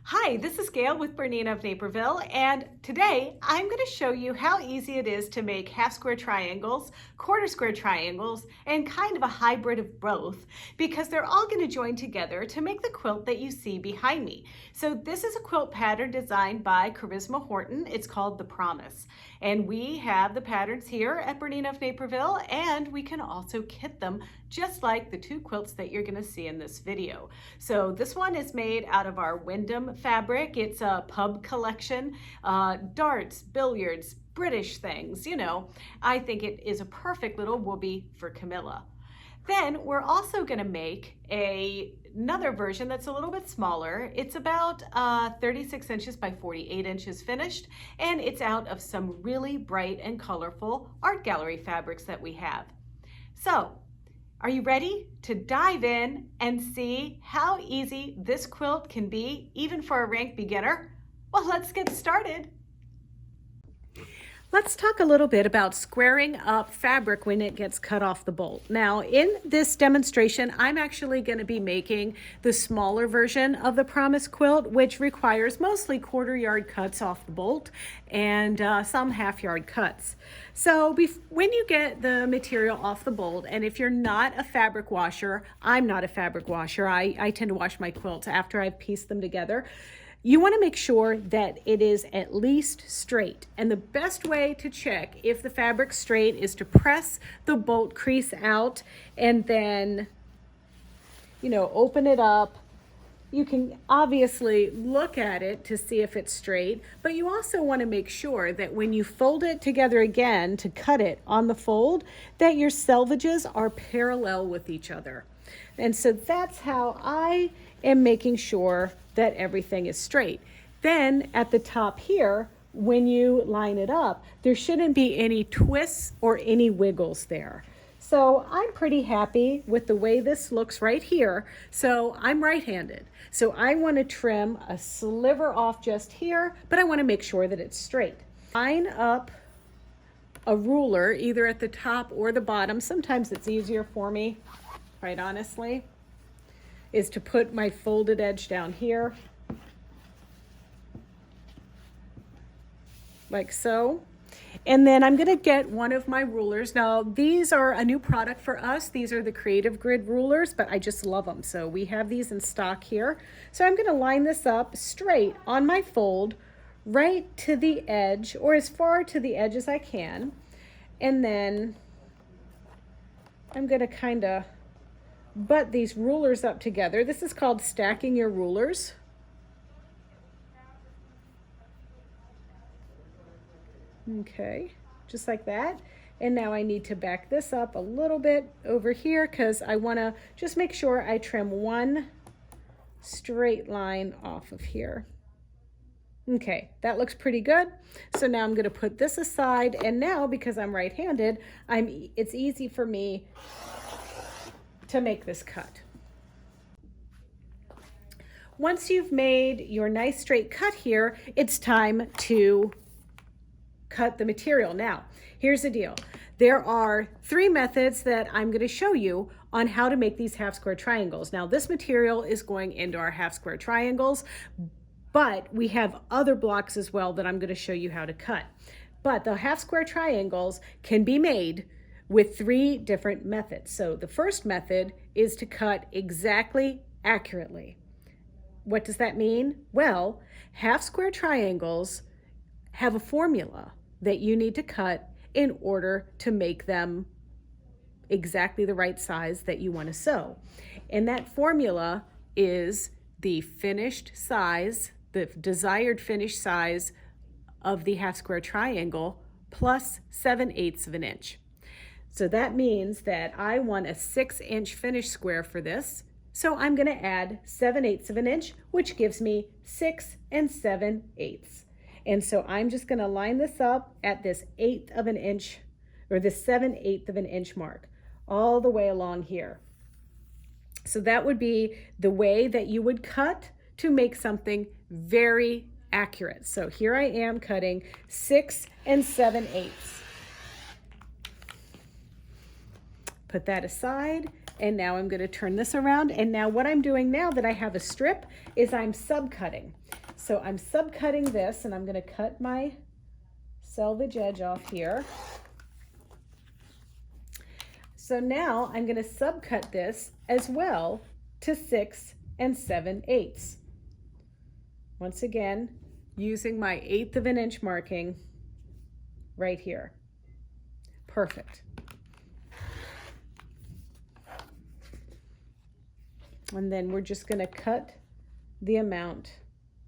Hi, this is Gayle with BERNINA of Naperville, and today I'm going to show you how easy it is to make half-square triangles, quarter-square triangles, and kind of a hybrid of both, because they're all going to join together to make the quilt that you see behind me. So this is a quilt pattern designed by Charisma Horton. It's called the Promise, and we have the patterns here at BERNINA of Naperville, and we can also kit them just like the two quilts that you're going to see in this video. So this one is made out of our Wyndham fabric. It's a pub collection, darts, billiards, British things, you know. I think it is a perfect little whoopee for Camilla. Then we're also going to make another version that's a little bit smaller. It's about 36 inches by 48 inches finished, and it's out of some really bright and colorful art gallery fabrics that we have. So, are you ready to dive in and see how easy this quilt can be, even for a rank beginner? Well, let's get started. Let's talk a little bit about squaring up fabric when it gets cut off the bolt. Now, in this demonstration, I'm actually going to be making the smaller version of the Promise quilt, which requires mostly quarter-yard cuts off the bolt and some half-yard cuts. So when you get the material off the bolt, and if you're not a fabric washer, I'm not a fabric washer. I tend to wash my quilts after I've pieced them together. You want to make sure that it is at least straight. And the best way to check if the fabric's straight is to press the bolt crease out and then, open it up. You can obviously look at it to see if it's straight, but you also want to make sure that when you fold it together again to cut it on the fold, that your selvages are parallel with each other. And so that's how I am making sure that everything is straight. Then at the top here, when you line it up, there shouldn't be any twists or any wiggles there. So I'm pretty happy with the way this looks right here. So I'm right-handed. So I want to trim a sliver off just here, but I want to make sure that it's straight. Line up a ruler either at the top or the bottom. Sometimes it's easier for me, quite honestly, is to put my folded edge down here, like so. And then I'm gonna get one of my rulers. Now, these are a new product for us. These are the Creative Grid rulers, but I just love them. So we have these in stock here. So I'm gonna line this up straight on my fold, right to the edge, or as far to the edge as I can. And then I'm gonna kinda butt these rulers up together. This is called stacking your rulers. Okay, just like that. And now I need to back this up a little bit over here because I want to just make sure I trim one straight line off of here. Okay, that looks pretty good. So now I'm going to put this aside, and now because I'm right-handed, it's easy for me to make this cut. Once you've made your nice straight cut here, it's time to cut the material. Now, here's the deal. There are 3 methods that I'm going to show you on how to make these half-square triangles. Now, this material is going into our half-square triangles, but we have other blocks as well that I'm going to show you how to cut. But the half-square triangles can be made with 3 different methods. So the first method is to cut exactly accurately. What does that mean? Well, half-square triangles have a formula that you need to cut in order to make them exactly the right size that you want to sew. And that formula is the finished size, the desired finished size of the half-square triangle plus 7/8 of an inch. So that means that I want a 6-inch finished square for this. So I'm going to add 7/8 of an inch, which gives me 6 7/8. And so I'm just going to line this up at this 1/8 of an inch, or this 7/8 of an inch mark, all the way along here. So that would be the way that you would cut to make something very accurate. So here I am cutting 6 7/8. Put that aside, and now I'm going to turn this around. And now what I'm doing now that I have a strip is I'm subcutting. So I'm subcutting this, and I'm going to cut my selvage edge off here. So now I'm going to subcut this as well to 6 7/8. Once again, using my 1/8 of an inch marking right here. Perfect. And then we're just going to cut the amount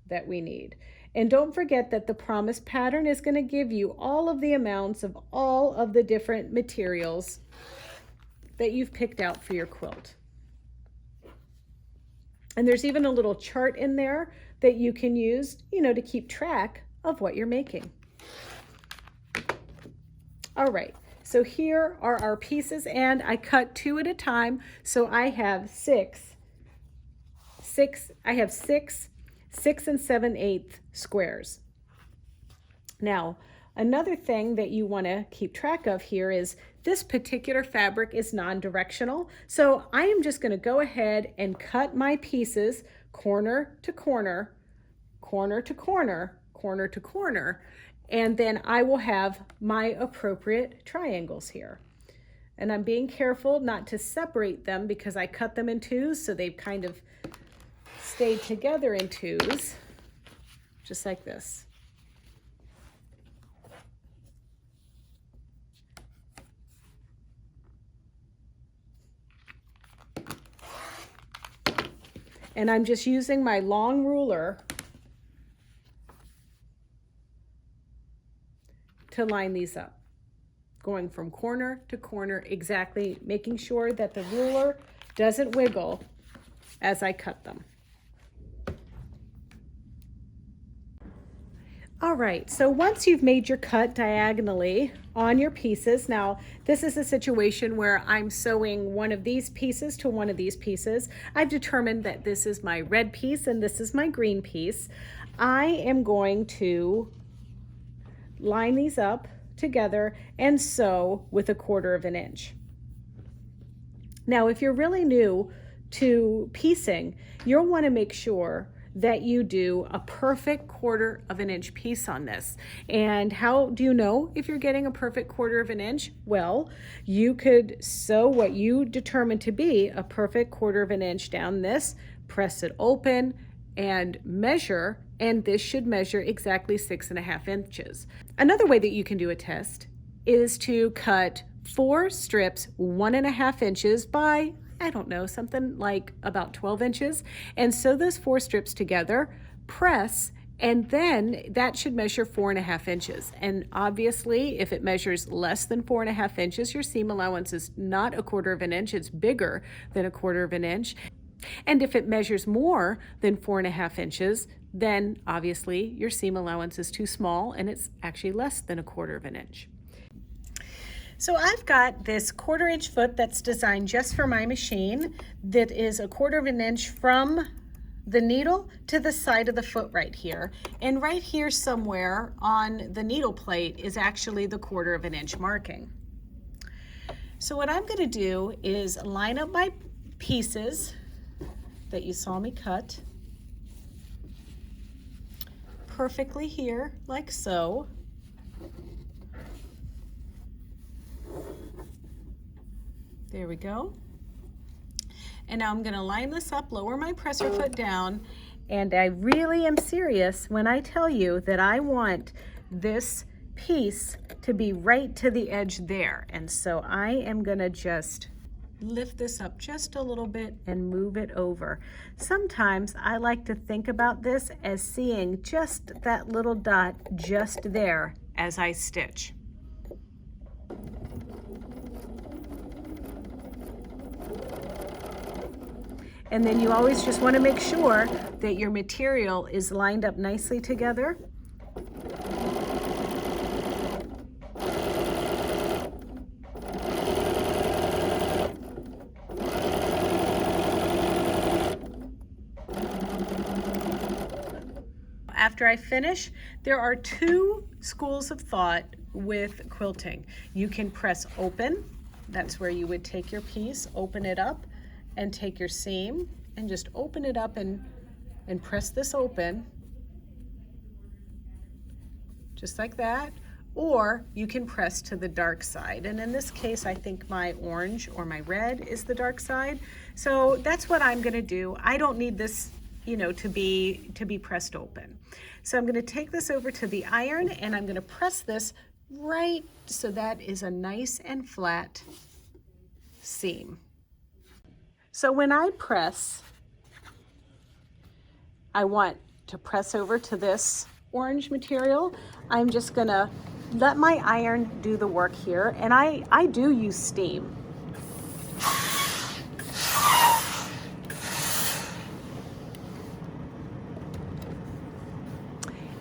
that we need. And don't forget that the Promise pattern is going to give you all of the amounts of all of the different materials that you've picked out for your quilt. And there's even a little chart in there that you can use, to keep track of what you're making. All right, so here are our pieces, and I cut 2 at a time, so I have 6 6 7/8 squares. Now, another thing that you want to keep track of here is this particular fabric is non-directional. So I am just going to go ahead and cut my pieces corner to corner, corner to corner, corner to corner, and then I will have my appropriate triangles here. And I'm being careful not to separate them because I cut them in twos, so they've kind of stayed together in twos, just like this. And I'm just using my long ruler to line these up, going from corner to corner exactly, making sure that the ruler doesn't wiggle as I cut them. All right, so once you've made your cut diagonally on your pieces, now this is a situation where I'm sewing one of these pieces to one of these pieces. I've determined that this is my red piece and this is my green piece. I am going to line these up together and sew with 1/4 of an inch. Now, if you're really new to piecing, you'll want to make sure that you do a perfect 1/4 of an inch piece on this. And how do you know if you're getting a perfect 1/4 of an inch? Well, you could sew what you determine to be a perfect 1/4 of an inch down this, press it open, and measure, and this should measure exactly 6.5 inches. Another way that you can do a test is to cut 4 strips 1.5 inches by, I don't know, something like about 12 inches, and sew those 4 strips together, press, and then that should measure 4.5 inches. And obviously, if it measures less than 4.5 inches, your seam allowance is not 1/4 of an inch, it's bigger than 1/4 of an inch. And if it measures more than 4.5 inches, then obviously your seam allowance is too small and it's actually less than 1/4 of an inch. So I've got this 1/4 inch foot that's designed just for my machine that is 1/4 of an inch from the needle to the side of the foot right here. And right here somewhere on the needle plate is actually the 1/4 of an inch marking. So what I'm going to do is line up my pieces that you saw me cut perfectly here, like so. There we go. And now I'm going to line this up, lower my presser foot down, and I really am serious when I tell you that I want this piece to be right to the edge there. And so I am going to just lift this up just a little bit and move it over. Sometimes I like to think about this as seeing just that little dot just there as I stitch. And then you always just want to make sure that your material is lined up nicely together. After I finish, there are 2 schools of thought with quilting. You can press open. That's where you would take your piece, open it up, and take your seam and just open it up and press this open. just like that, or you can press to the dark side. And in this case, I think my orange or my red is the dark side. So that's what I'm gonna do. I don't need this, you know, to be pressed open. So I'm gonna take this over to the iron and I'm gonna press this right so that is a nice and flat seam. So when I press, I want to press over to this orange material. I'm just gonna let my iron do the work here, and I do use steam.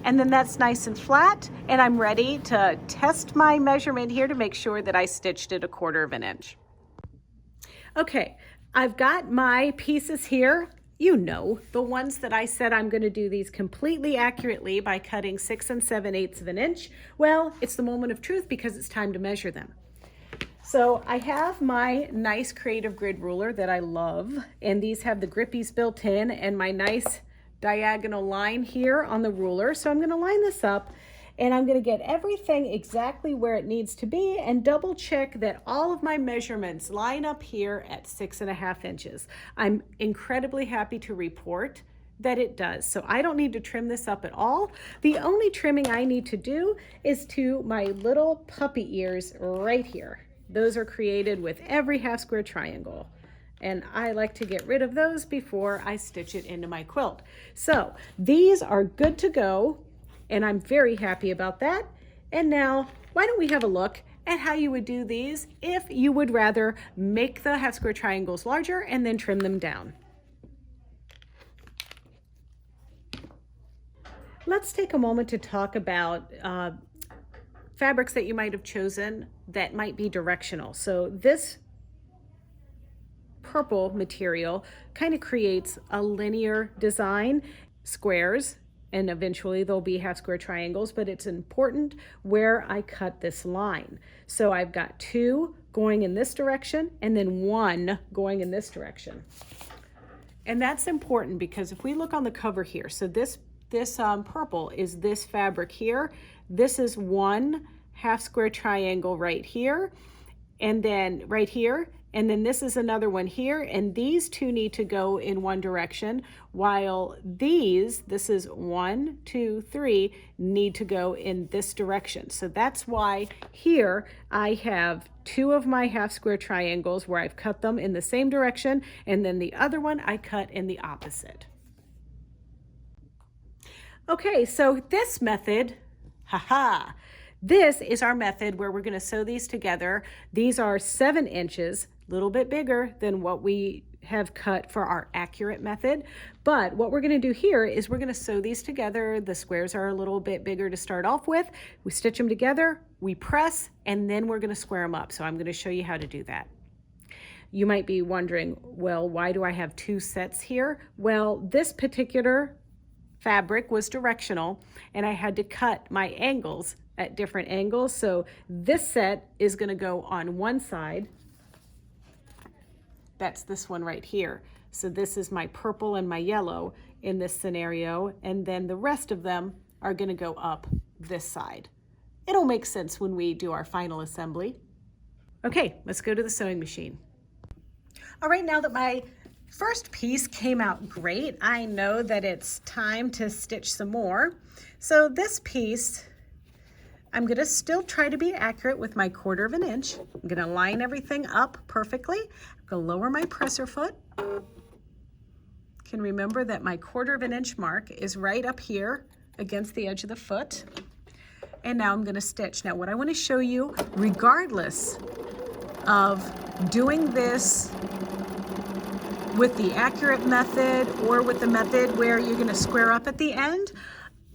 And then that's nice and flat, and I'm ready to test my measurement here to make sure that I stitched it 1/4 inch. Okay, I've got my pieces here. You know, the ones that I said I'm gonna do these completely accurately by cutting 6 7/8 inch. Well, it's the moment of truth because it's time to measure them. So I have my nice Creative Grid ruler that I love, and these have the grippies built in and my nice diagonal line here on the ruler. So I'm gonna line this up and I'm gonna get everything exactly where it needs to be and double check that all of my measurements line up here at 6 1/2 inches. I'm incredibly happy to report that it does. So I don't need to trim this up at all. The only trimming I need to do is to my little puppy ears right here. Those are created with every HalfSquare triangle. And I like to get rid of those before I stitch it into my quilt. So these are good to go, and I'm very happy about that. And now, why don't we have a look at how you would do these if you would rather make the HalfSquare triangles larger and then trim them down. Let's take a moment to talk about fabrics that you might have chosen that might be directional. So this purple material kind of creates a linear design, squares, and eventually there'll be HalfSquare triangles, but it's important where I cut this line. So I've got 2 going in this direction and then 1 going in this direction. And that's important because if we look on the cover here, so this purple is this fabric here. This is 1 HalfSquare triangle right here, and then right here, and then this is another one here, and these 2 need to go in one direction, while this is 1, 2, 3, need to go in this direction. So that's why here I have 2 of my HalfSquare triangles where I've cut them in the same direction, and then the other one I cut in the opposite. Okay, so this method, this is our method where we're gonna sew these together. These are 7 inches, a little bit bigger than what we have cut for our accurate method. But what we're gonna do here is we're gonna sew these together. The squares are a little bit bigger to start off with. We stitch them together, we press, and then we're gonna square them up. So I'm gonna show you how to do that. You might be wondering, well, why do I have 2 sets here? Well, this particular fabric was directional and I had to cut my angles at different angles. So this set is gonna go on one side. That's this one right here. So this is my purple and my yellow in this scenario, and then the rest of them are gonna go up this side. It'll make sense when we do our final assembly. Okay, let's go to the sewing machine. All right, now that my first piece came out great, I know that it's time to stitch some more. So this piece, I'm gonna still try to be accurate with my 1/4 inch. I'm gonna line everything up perfectly. I'm gonna lower my presser foot. Can remember that my 1/4 inch mark is right up here against the edge of the foot. And now I'm gonna stitch. Now what I wanna show you, regardless of doing this with the accurate method or with the method where you're gonna square up at the end,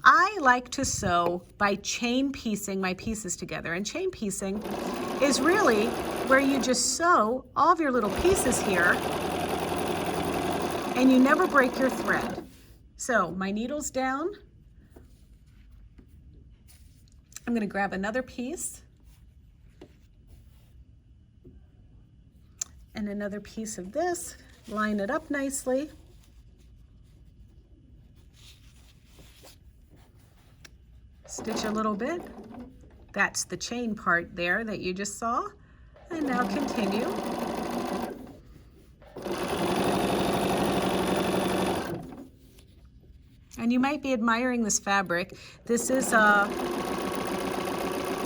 I like to sew by chain piecing my pieces together. And chain piecing is really where you just sew all of your little pieces here and you never break your thread. So my needle's down. I'm gonna grab another piece and another piece of this, line it up nicely. Stitch a little bit. That's the chain part there that you just saw. And now continue. And you might be admiring this fabric. This is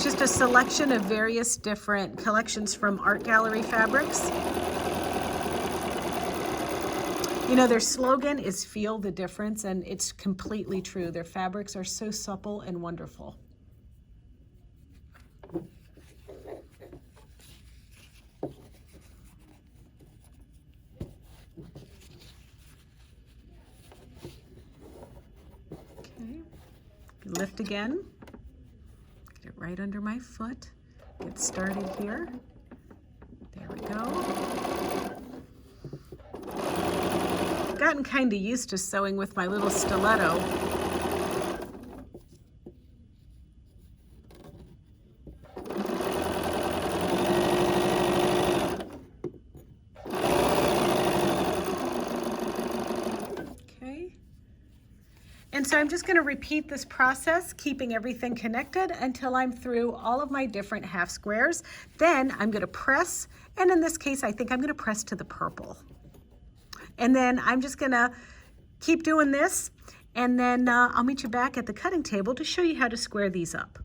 just a selection of various different collections from Art Gallery Fabrics. You know, their slogan is "Feel the difference," and it's completely true. Their fabrics are so supple and wonderful. Okay, lift again. Get it right under my foot. Get started here. There we go. Gotten kind of used to sewing with my little stiletto. Okay. And so I'm just going to repeat this process, keeping everything connected until I'm through all of my different half squares. Then I'm going to press, and in this case, I think I'm going to press to the purple. And then I'm just gonna keep doing this, and then I'll meet you back at the cutting table to show you how to square these up.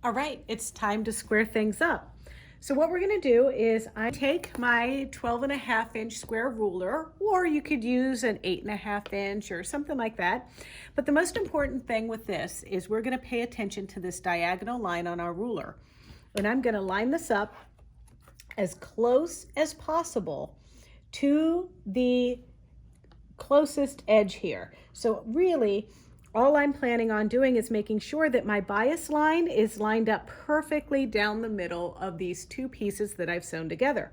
All right, it's time to square things up. So what we're gonna do is I take my 12.5-inch square ruler, or you could use an 8.5-inch or something like that. But the most important thing with this is we're gonna pay attention to this diagonal line on our ruler. And I'm gonna line this up as close as possible to the closest edge here. So really, all I'm planning on doing is making sure that my bias line is lined up perfectly down the middle of these two pieces that I've sewn together.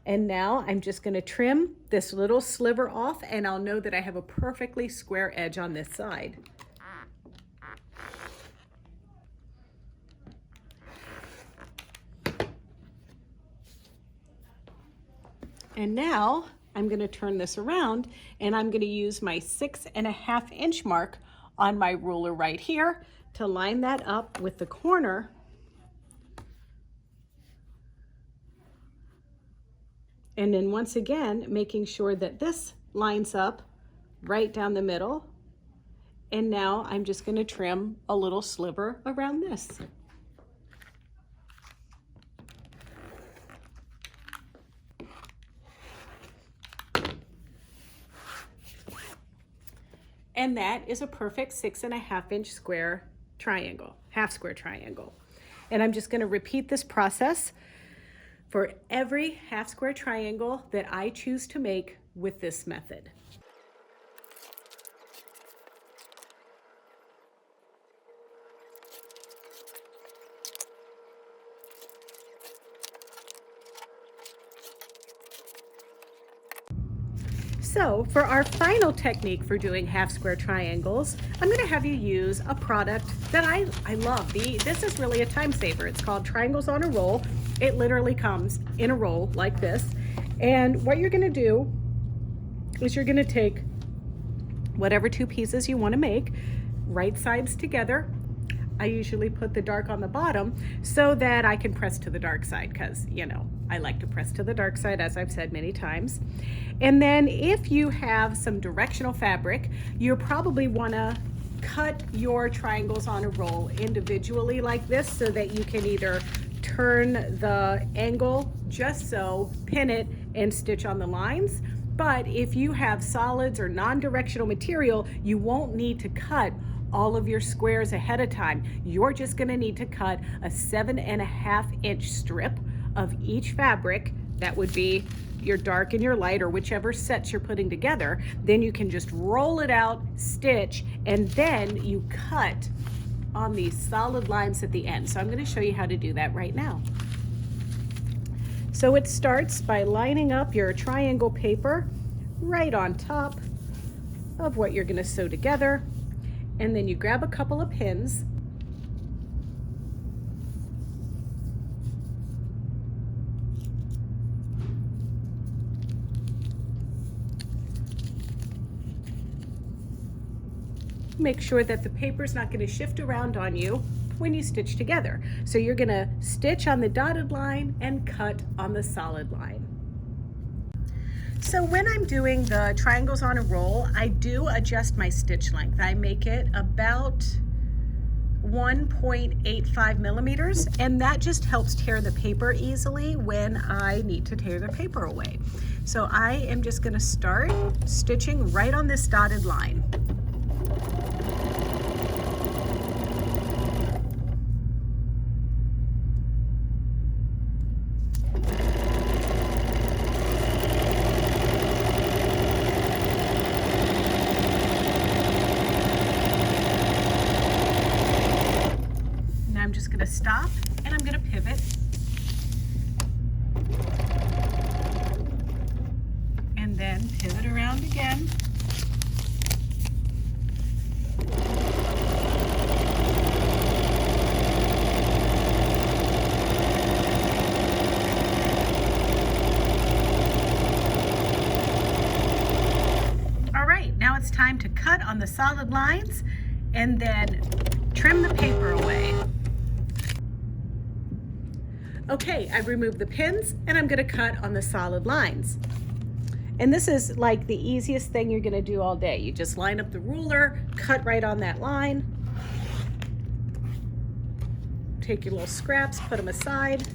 And now I'm just going to trim this little sliver off, and I'll know that I have a perfectly square edge on this side. And now I'm going to turn this around, and I'm going to use my 6.5-inch mark on my ruler right here to line that up with the corner. And then once again, making sure that this lines up right down the middle. And now I'm just going to trim a little sliver around this. And that is a perfect 6.5-inch square triangle, half square triangle. And I'm just going to repeat this process for every half square triangle that I choose to make with this method. So for our final technique for doing half square triangles, I'm going to have you use a product that I love. This is really a time saver. It's called Triangles on a Roll. It literally comes in a roll like this. And what you're going to do is you're going to take whatever two pieces you want to make, right sides together. I usually put the dark on the bottom so that I can press to the dark side, because, you know, I like to press to the dark side, as I've said many times. And then if you have some directional fabric, you probably want to cut your triangles on a roll individually like this, so that you can either turn the angle just so, pin it, and stitch on the lines. But if you have solids or non-directional material, you won't need to cut all of your squares ahead of time. You're just going to need to cut a 7.5-inch strip of each fabric. That would be your dark and your light, or whichever sets you're putting together. Then you can just roll it out, stitch, and then you cut on these solid lines at the end. So I'm going to show you how to do that right now. So it starts by lining up your triangle paper right on top of what you're going to sew together. And then you grab a couple of pins, make sure that the paper's not going to shift around on you when you stitch together. So you're going to stitch on the dotted line and cut on the solid line. So when I'm doing the triangles on a roll, I do adjust my stitch length. I make it about 1.85 millimeters, and that just helps tear the paper easily when I need to tear the paper away. So I am just going to start stitching right on this dotted line. I'm just going to stop and I'm going to pivot and then pivot around again. All right, now it's time to cut on the solid lines and then trim the paper away. Okay, I've removed the pins and I'm going to cut on the solid lines. And this is like the easiest thing you're going to do all day. You just line up the ruler, cut right on that line. Take your little scraps, put them aside.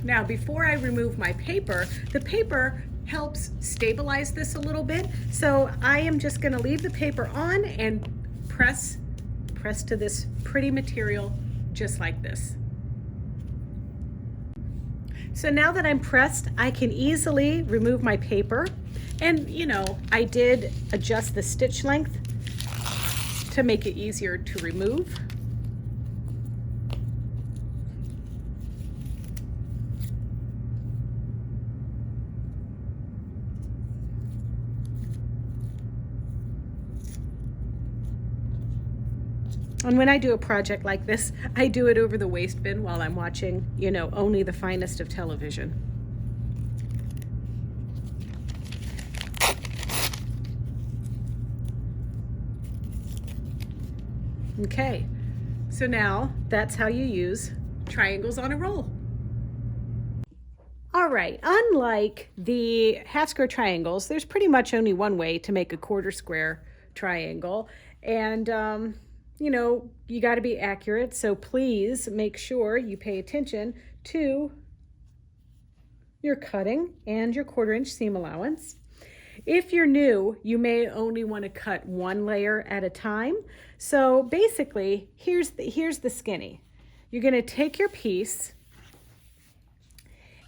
Now, before I remove my paper, the paper helps stabilize this a little bit. So I am just going to leave the paper on and press to this pretty material just like this. So now that I'm pressed, I can easily remove my paper. And you know, I did adjust the stitch length to make it easier to remove. And when I do a project like this, I do it over the waste bin while I'm watching, you know, only the finest of television. Okay, so now that's how you use triangles on a roll. All right, unlike the HalfSquare triangles, there's pretty much only one way to make a QuarterSquare triangle. And you know, you got to be accurate, so please make sure you pay attention to your cutting and your 1/4-inch seam allowance. If you're new, you may only want to cut one layer at a time. So basically, here's the skinny. You're going to take your piece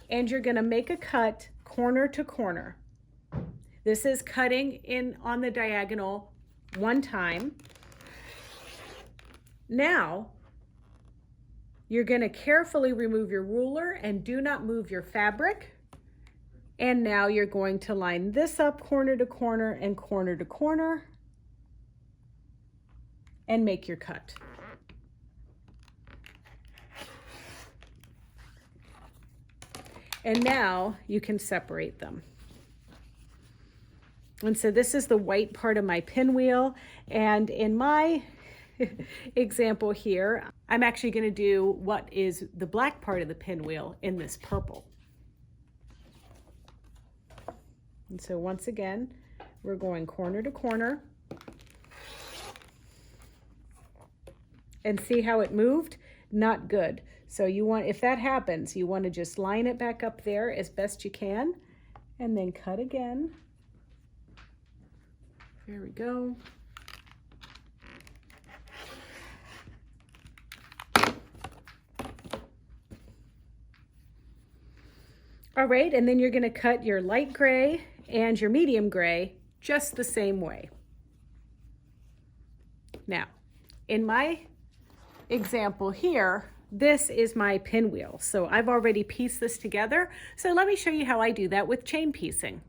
and you're going to make a cut corner to corner. This is cutting in on the diagonal one time. Now, you're going to carefully remove your ruler and do not move your fabric. And now you're going to line this up corner to corner and corner to corner and make your cut. And now you can separate them. And so this is the white part of my pinwheel, and in my example here, I'm actually going to do what is the black part of the pinwheel in this purple. And so once again, we're going corner to corner. And see how it moved? Not good. So you want, if that happens, you want to just line it back up there as best you can and then cut again. There we go. All right, and then you're going to cut your light gray and your medium gray just the same way. Now, in my example here, this is my pinwheel. So I've already pieced this together. So let me show you how I do that with chain piecing.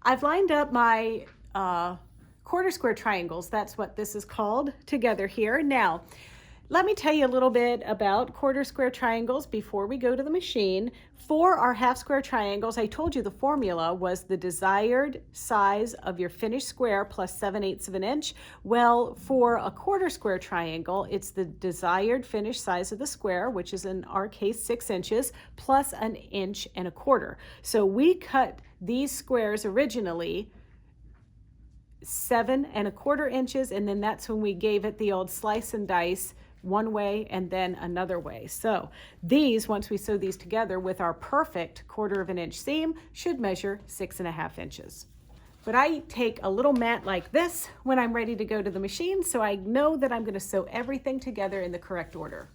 I've lined up my QuarterSquare triangles, that's what this is called, together here. Now, let me tell you a little bit about QuarterSquare triangles before we go to the machine. For our HalfSquare triangles, I told you the formula was the desired size of your finished square plus 7/8 of an inch. Well, for a QuarterSquare triangle, it's the desired finished size of the square, which is in our case 6 inches, plus 1 1/4 inches. So we cut these squares originally 7 1/4 inches, and then that's when we gave it the old slice and dice one way and then another way. So these, once we sew these together with our perfect 1/4 of an inch seam, should measure 6.5 inches. But I take a little mat like this when I'm ready to go to the machine, so I know that I'm going to sew everything together in the correct order.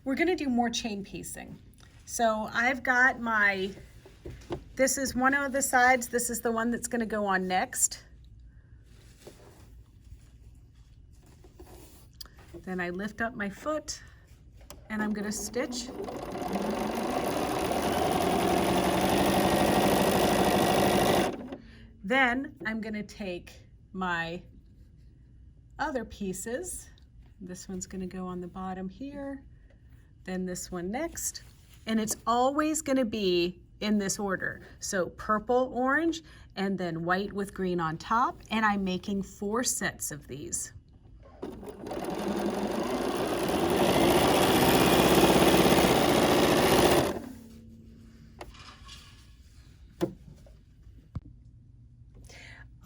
We're going to do more chain piecing. So I've got this is one of the sides, this is the one that's going to go on next. Then I lift up my foot and I'm going to stitch. Then I'm going to take my other pieces. This one's going to go on the bottom here, then this one next, and it's always going to be in this order. So purple, orange, and then white with green on top, and I'm making 4 sets of these.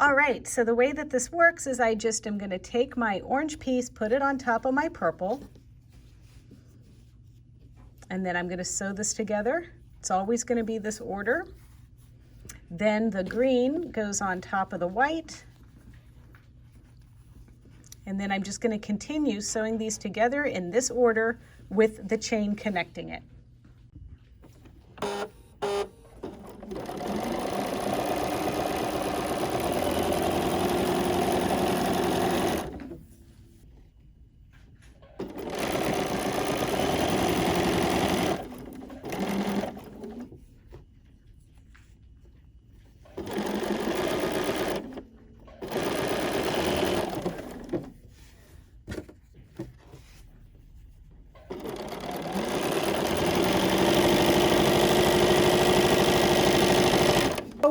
All right, so the way that this works is I just am going to take my orange piece, put it on top of my purple, and then I'm going to sew this together. It's always going to be this order. Then the green goes on top of the white, and then I'm just going to continue sewing these together in this order with the chain connecting it.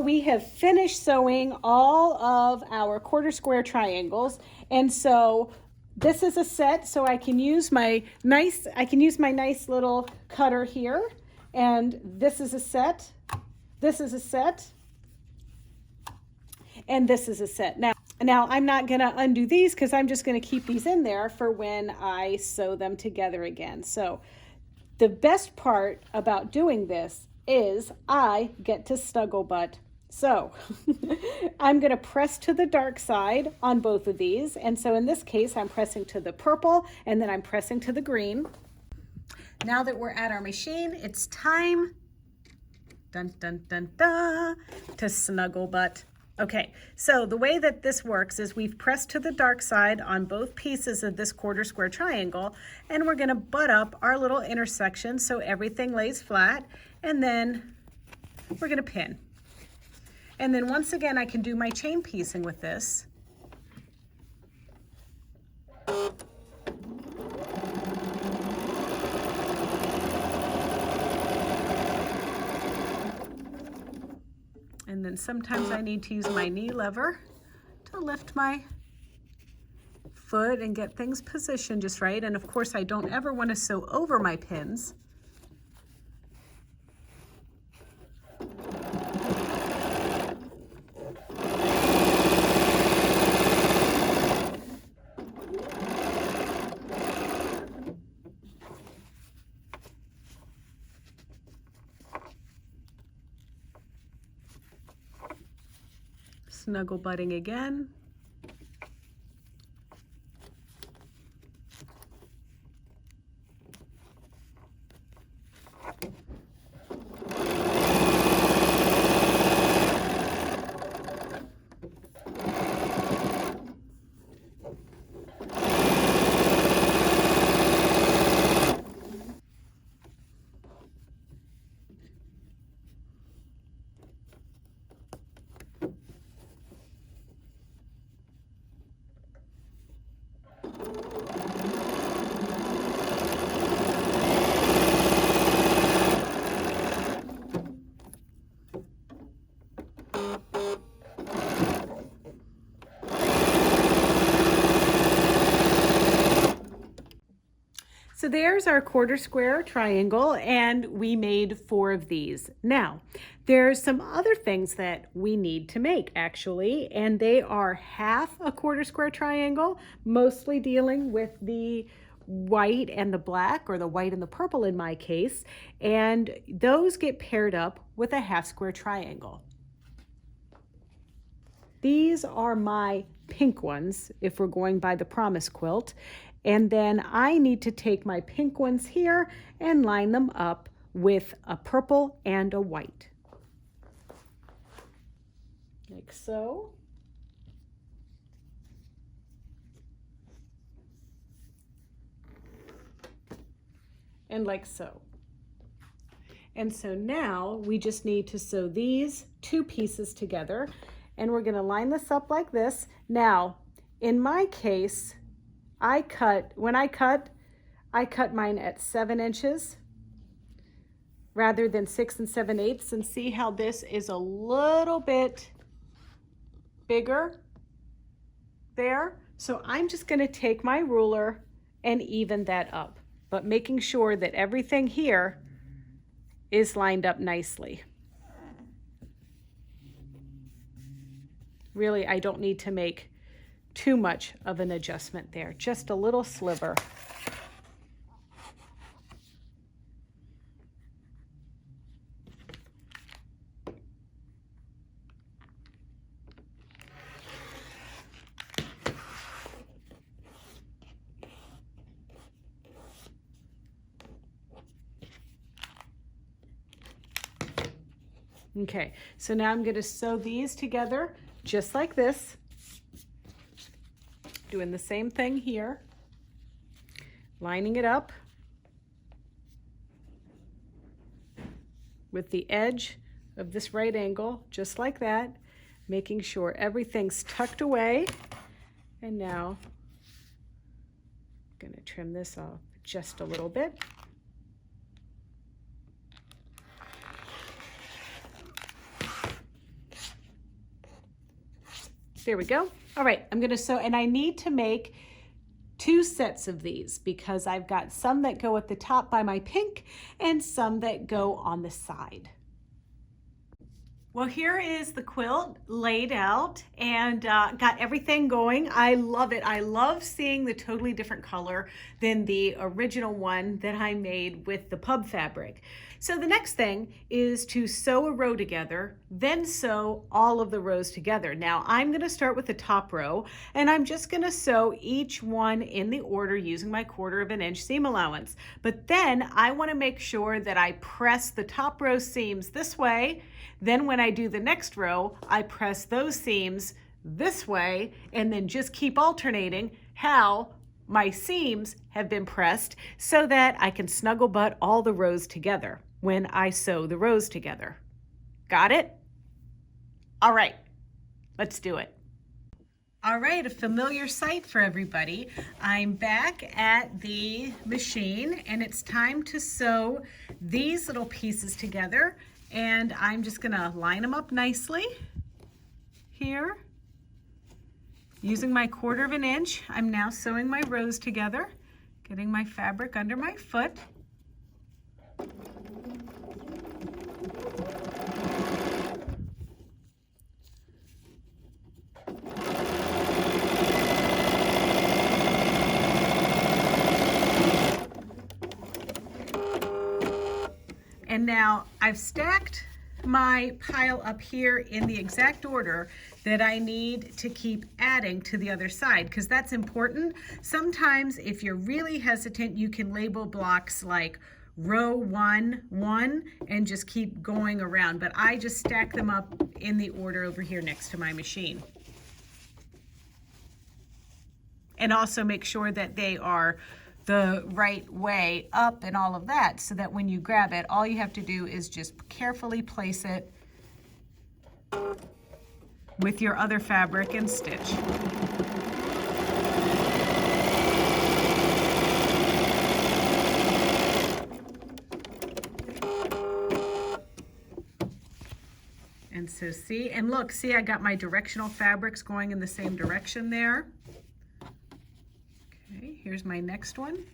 We have finished sewing all of our QuarterSquare triangles, and so this is a set, so I can use my nice little cutter here, and this is a set, this is a set, and this is a set. Now I'm not going to undo these because I'm just going to keep these in there for when I sew them together again. So the best part about doing this is I get to snuggle butt. So I'm going to press to the dark side on both of these. And so in this case, I'm pressing to the purple and then I'm pressing to the green. Now that we're at our machine, it's time, dun, dun, dun, dun, to snuggle butt. Okay, so the way that this works is we've pressed to the dark side on both pieces of this QuarterSquare triangle, and we're going to butt up our little intersection so everything lays flat, and then we're going to pin. And then once again, I can do my chain piecing with this. And then sometimes I need to use my knee lever to lift my foot and get things positioned just right. And of course, I don't ever want to sew over my pins. Snuggle butting again. So there's our quarter square triangle, and we made 4 of these. Now, there's some other things that we need to make actually, and they are half a quarter square triangle, mostly dealing with the white and the black, or the white and the purple in my case, and those get paired up with a half square triangle. These are my pink ones if we're going by the Promise quilt. And then I need to take my pink ones here and line them up with a purple and a white. Like so. And like so. And so now we just need to sew these 2 pieces together, and we're going to line this up like this. Now, in my case, I cut mine at 7 inches rather than 6 7/8, and see how this is a little bit bigger there. So I'm just going to take my ruler and even that up, but making sure that everything here is lined up nicely. Really, I don't need to make too much of an adjustment there, just a little sliver. Okay, so now I'm going to sew these together just like this. Doing the same thing here, lining it up with the edge of this right angle, just like that, making sure everything's tucked away. And now I'm going to trim this off just a little bit. There we go. All right, I'm going to sew, and I need to make 2 sets of these because I've got some that go at the top by my pink and some that go on the side. Well, here is the quilt laid out and got everything going. I love it. I love seeing the totally different color than the original one that I made with the pub fabric. So the next thing is to sew a row together, then sew all of the rows together. Now I'm going to start with the top row, and I'm just going to sew each one in the order using my 1/4 inch seam allowance. But then I want to make sure that I press the top row seams this way. Then when I do the next row, I press those seams this way, and then just keep alternating how my seams have been pressed so that I can snuggle butt all the rows together when I sew the rows together. Got it? All right, let's do it. All right, a familiar sight for everybody. I'm back at the machine, and it's time to sew these little pieces together. And I'm just gonna line them up nicely here. Using my 1/4 inch, I'm now sewing my rows together, getting my fabric under my foot. And now I've stacked my pile up here in the exact order that I need to keep adding to the other side, because that's important. Sometimes if you're really hesitant, you can label blocks like row 1, 1, and just keep going around. But I just stack them up in the order over here next to my machine. And also make sure that they are the right way up and all of that, so that when you grab it, all you have to do is just carefully place it with your other fabric and stitch. And so see, and look, see, I got my directional fabrics going in the same direction there. Okay, here's my next one.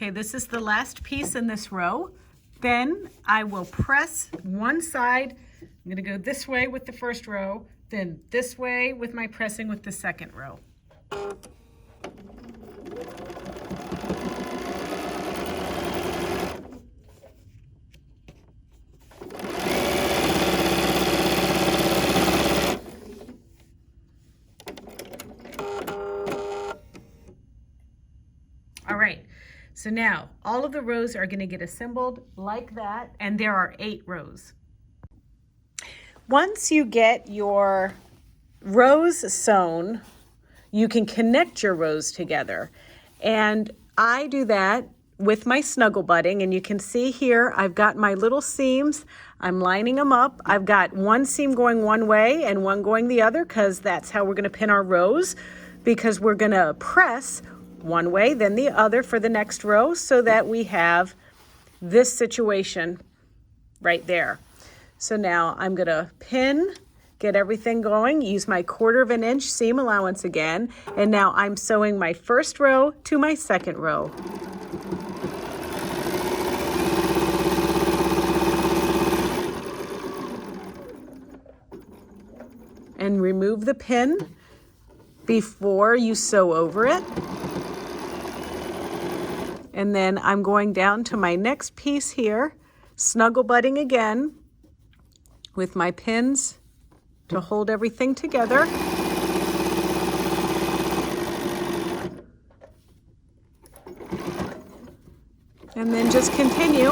Okay, this is the last piece in this row. Then I will press one side. I'm gonna go this way with the first row, then this way with my pressing with the second row. All right, so now all of the rows are gonna get assembled like that, and there are 8 rows. Once you get your rows sewn, you can connect your rows together. And I do that with my snuggle butting, and you can see here I've got my little seams. I'm lining them up. I've got one seam going one way and one going the other, because that's how we're gonna pin our rows, because we're gonna press one way, then the other for the next row, so that we have this situation right there. So now I'm gonna pin, get everything going, use my 1/4 inch seam allowance again, and now I'm sewing my first row to my second row. And remove the pin before you sew over it. And then I'm going down to my next piece here, snuggle butting again with my pins to hold everything together. And then just continue.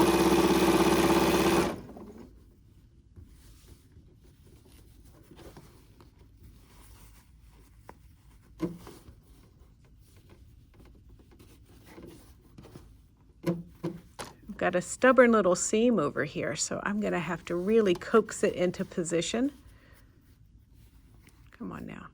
Got a stubborn little seam over here, so I'm gonna have to really coax it into position. Come on now.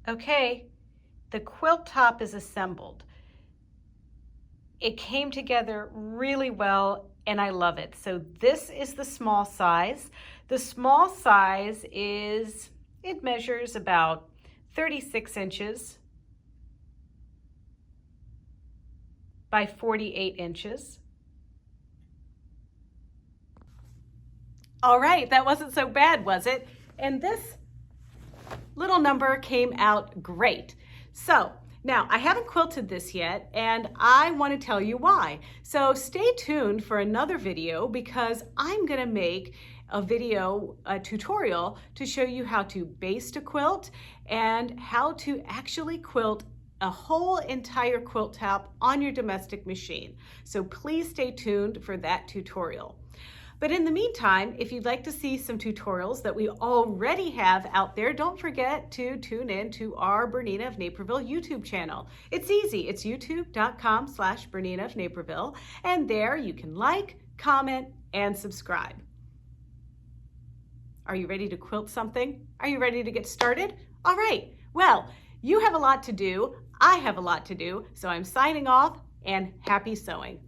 Okay, the quilt top is assembled. It came together really well, and I love it. So this is the small size. The small size it measures about 36 inches by 48 inches. All right, that wasn't so bad, was it? And this little number came out great. So now I haven't quilted this yet, and I want to tell you why. So stay tuned for another video, because I'm going to make a tutorial to show you how to baste a quilt and how to actually quilt a whole entire quilt top on your domestic machine. So please stay tuned for that tutorial. But in the meantime, if you'd like to see some tutorials that we already have out there, don't forget to tune in to our BERNINA of Naperville YouTube channel. It's easy. It's youtube.com/BERNINA of Naperville. And there you can like, comment, and subscribe. Are you ready to quilt something? Are you ready to get started? All right. Well, you have a lot to do. I have a lot to do. So I'm signing off, and happy sewing.